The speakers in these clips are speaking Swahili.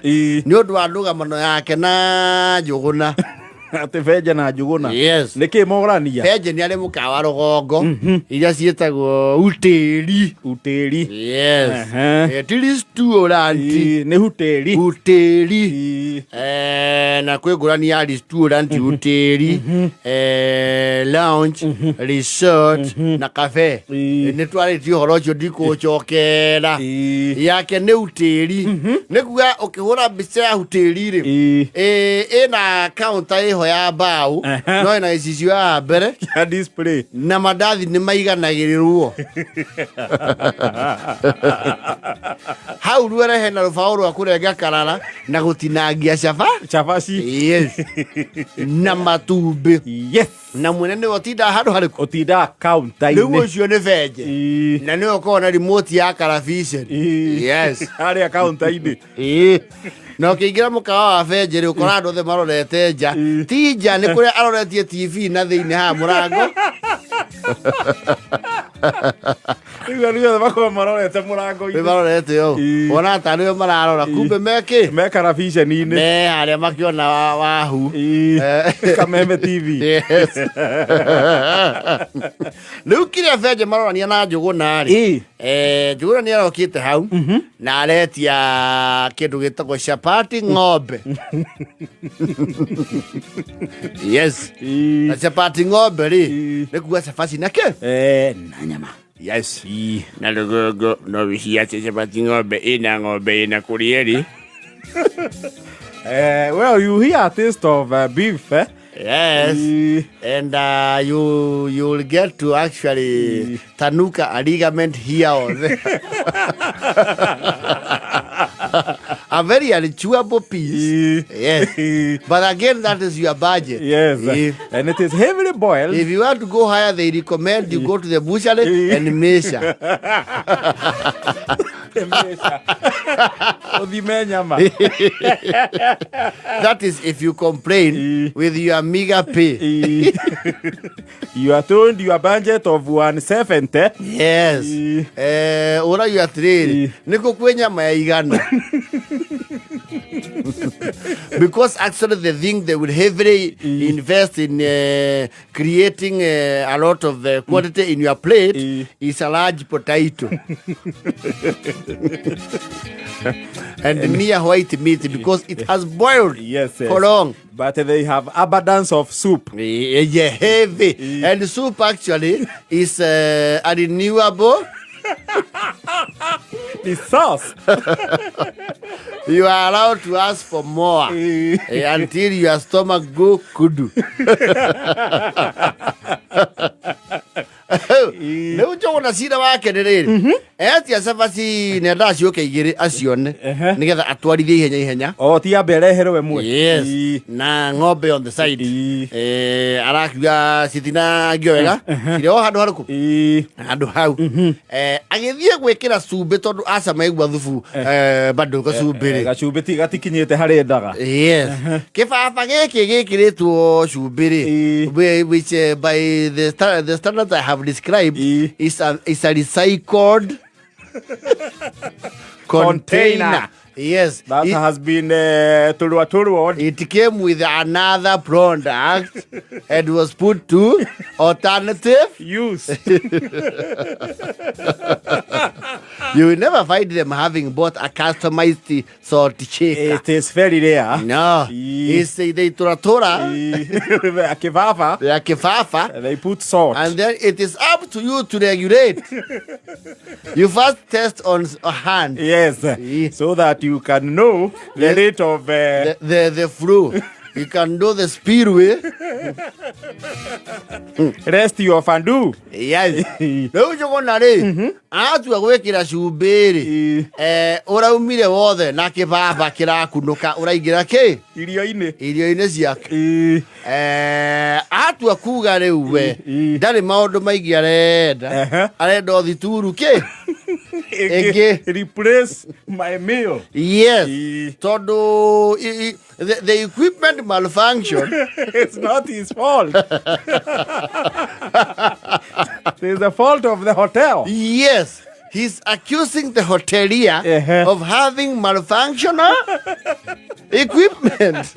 nĩ ũndũ wa ndũgamano yake na Njuguna. Ati Benje na Njuguna. Yes. Nĩkĩ morania? Benje nĩ arĩ mũkawa rũgongo iria ciĩtagwo utĩri. Utĩri. Yes. Tiri restaurant. Nĩ hutĩri. Utĩri. Na kwĩ ngũrani ya restaurant utĩri. Lounge, resort na cafe. Nĩ twarĩtie ũhoro ũcio ndikũcokera. Yake nĩ utĩri. Nĩ kuga ũkĩhũra mbica ya utĩri-rĩ ĩna counter ho ya mbao no ina icicio ya mbere ya display na mandathi nĩ maiganagĩrĩrwo hau rwere hena rũbaũ rwa kũrenga karara na gũtinangia cabaci. Yes. Na matumbĩ. Yes. Na mwene nĩ ũtinda handũ harĩkũ? Ũtinda counter-inĩ. Rĩu ũcio nĩ Benje na nĩ ũkoragwo na remote ya karabiceni. Yes. Harĩa counter-inĩ. Na ũkĩingĩra mũkawa wa Benje rĩ ũkora andũ othe marorete nja. Ti nja nĩ kũrĩa aroretie TV na thĩinĩ ha mũrango. Rĩu makorwo marorete mũrango-inĩ. Marorete yo. Ona ta nĩo mararora kumbe mekĩ? Me karabiceni-inĩ. Me harĩa makĩona wahu. Kameme TV. Yes. Rĩu kĩrĩa Benje marorania na Njuguna rĩ. Njuguna nĩ arokĩte hau na aretia kĩndũ gĩtagwo chapati ng'ombe. Yes. Na chapati ng'ombe rĩ nĩ kuga chapati na kĩ? Na nyama. Yes. Na rũgongo no wĩciace chapati ng'ombe ĩna kũrĩa rĩ. Well, you hear a taste of beef, eh? Yes. And you'll get to actually tanuka a ligament here or there. A very unchewable piece. Yes. But again, that is your budget. Yes. And it is heavily boiled. If you want to go higher, they recommend you go to the butchery and measure. That is if you complain with your meager pay. You are told your budget of 170. Yes. Ora you are trade. Niko kwenya maigana. Because actually the thing they would heavily invest in creating a lot of quantity in your plate is a large potato. And near white meat because it has boiled for long. But they have abundance of soup. Yeah, heavy. And the soup actually is a renewable. The sauce. You are allowed to ask for more until your stomach go kudu. Leo Njuguna cira wake nĩ rĩrĩ etia cabaci nenda ciũke igĩrĩ acione nĩgetha atwarithie ihenya. Ti ambe areherwo we mwe. Yes. Na ng'ombe on the side. Arakiuga citinangio wega cirĩ o handũ harĩkũ handũ hau agĩthiĩ gwĩkĩra cumbĩ tondũ aca maigua thubu bado gacumbĩ gacumbĩ gatikinyĩte harĩa endaga. Yes. Kĩbaba gĩkĩ gĩkĩrĩtwo cumbĩ rĩ which by the standards I have described is a recycled container. Yes. That has been turwa. It came with another product and was put to alternative use. You will never find them having bought a customized salt shaker. It is very rare. No. It's the ituura. A kifafa. They put salt. And then it is up to you to regulate. You first test on a hand. Yes. So that you can know the rate of the flow. You can do the speedway. Rest your fandu. Yes. Rĩu Njuguna rĩ atua gwĩkĩra cumbĩ rĩ ũraumire wothe na kĩbaba kĩrakunũka ũraingĩra kĩ irio-inĩ ciake atua kuga rĩu we ndarĩ maũndũ maingĩ arenda o thituru kĩ replace my meal. Yes. Tondũ the equipment malfunction. It's not his fault. It's the fault of the hotel. Yes. he's accusing the hotelier of having malfunctional equipment.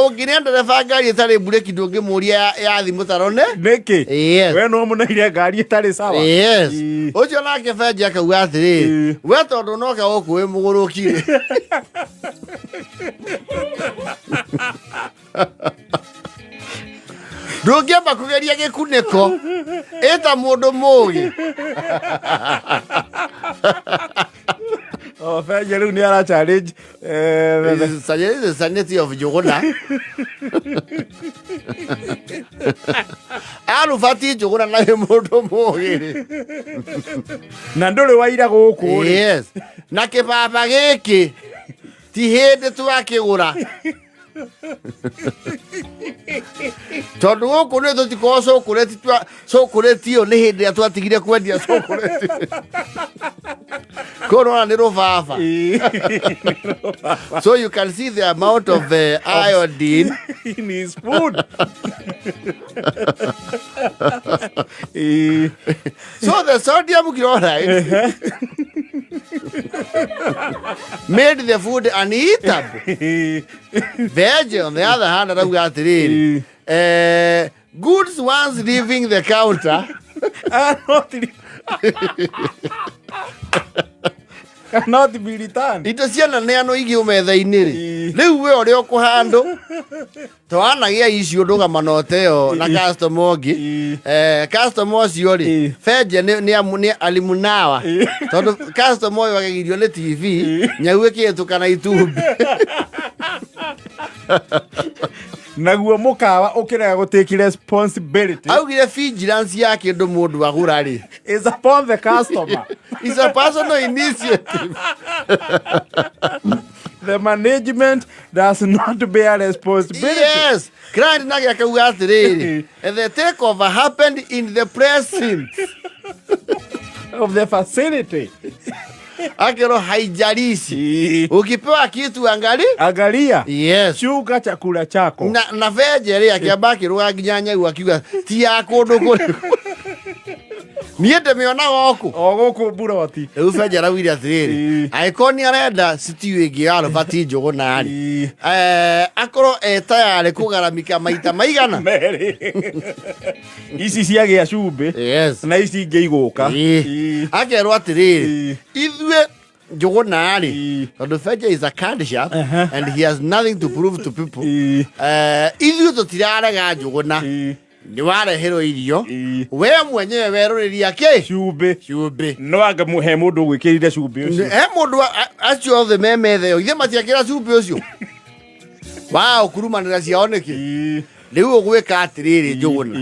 Unginienda na fagari itari bureki ndungi muria ya thimu tarone niki we no munaire ngari itari sawa ucio nake Benje akauga atiri we tondu noka goku wi mugurukire ndungiamba kugeria gikuniko eta mundu mugi Benje riu ni ara challenge the sanity of Njuguna. Arubati Njuguna na mundu mugi na nduri waira guku yes na kibaba giki ti hindi twakigura tondu guku ni tutiko sokuretio ni hindi ya twatigire kwendia sokureti kono ni rubaba. So you can see the amount of iodine in his food. So the sodium chloride made the food uneatable. Benje, on the other hand, goods once leaving the counter are not be returned. Ito ciana neano igio metha-ini ri riu we uri ukuhandu twanagia icio ndugamano oteo na customer ongi customer ucio ri Benje ni alimunawa tondu customer uyu agegirio ni TV nyau ikitukana itumbi naguo mukawa ukirega gutake responsibility augire vigilance ya kindu mundu agura ri is upon the customer. It's a personal initiative. The management does not bear responsibility. Yes. Client nagi akauga atiriri and the takeover happened in the precinct of the facility. Akero haijarisi ukipewa kitu angalia yes shuka chakula chako na Benje ri akiambaki ruga nginya nyau akiuga ti ya kundu kuri niende miona goku buroti riu Benje arawire atiriri aikoni arenda stew ingi ya Robati Njuguna ri akoro tayari kugaramika maita maigana ici ciagia cumbi yes na ici ingi iguka akerwo atiriri ithue Njuguna ri tondu Benje is a card sharp and he has nothing to prove to people ithue tutirarega Njuguna ni wareherwo irio we mwenyewe weruriria ki cumbi no anga muhe mundu gwikirire cumbi ucio mundu acio othe memethe ithe matiakira cumbi ucio wow kurumanira ciao niki riu ugwika atiriri Njuguna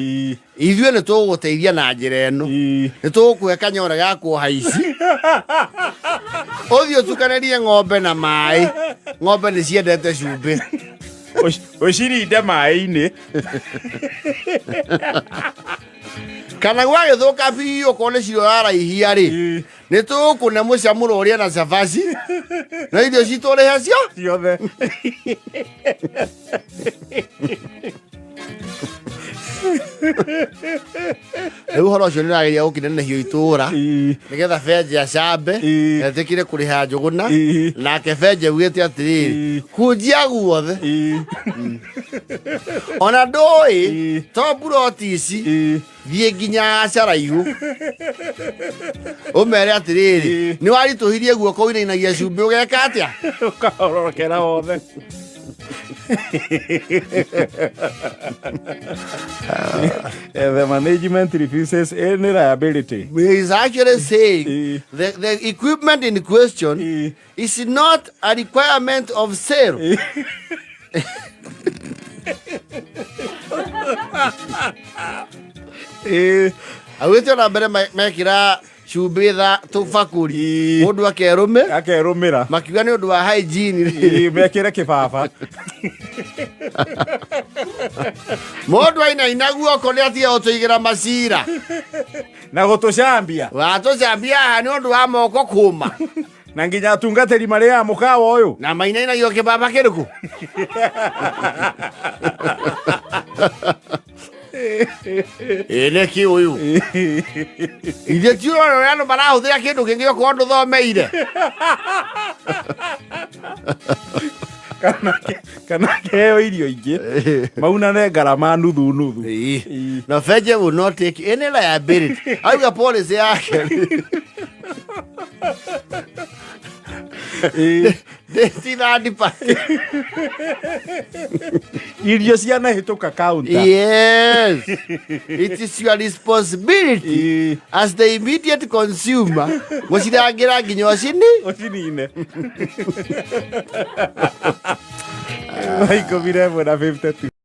ithue ni tuguteithia na njira eno ni tugukuhe kanyora ga kuhaici uthio tukanerie ng'ombe na mai ng'ombe ni ciendete cumbi ucirinde mai-ini kana gwagithuka biũ kone ciro araihia ri ni tukune mucamuro uria na cabaci na irio citurihe cio ciothe riu horo ucio nirageria gukinenehio ituura nigetha Benje acambe etikire kuriha Njuguna nake Benje augite atiriri hunjia guothe ona ndui to buroti ici thie nginya caraihu umere atiriri ni warituhirie guoko inainagia cumbi ugeka atia ukahorokera wothe the management refuses any liability. He is actually saying the equipment in question is not a requirement of sale. Awete na mbere mekira cumbi tha tubakuri mundu akerumira makiuga ni undu wa hygiene mekire kibaba mundu aina guoko ni atia utuigira macira na gutucambia watucambia ni undu wa moko kuma na nginya atungatiri mari ya mukawa uyu na mainainagio kibaba kiriku Nä kä å yå ithe tiå andå marahå thä ra kä ndå kä ngä okorwo ndå thomeire kana keheo irio ingĩ maunane ngarama nuthu nuthu. No Benje will not take any liability. Auga policy yake irio cianahĩtũka counter. Yes. It is your responsibility as the immediate consumer gũcirangĩra nginya ũcinine. Ikũmi na ĩmwe na 52.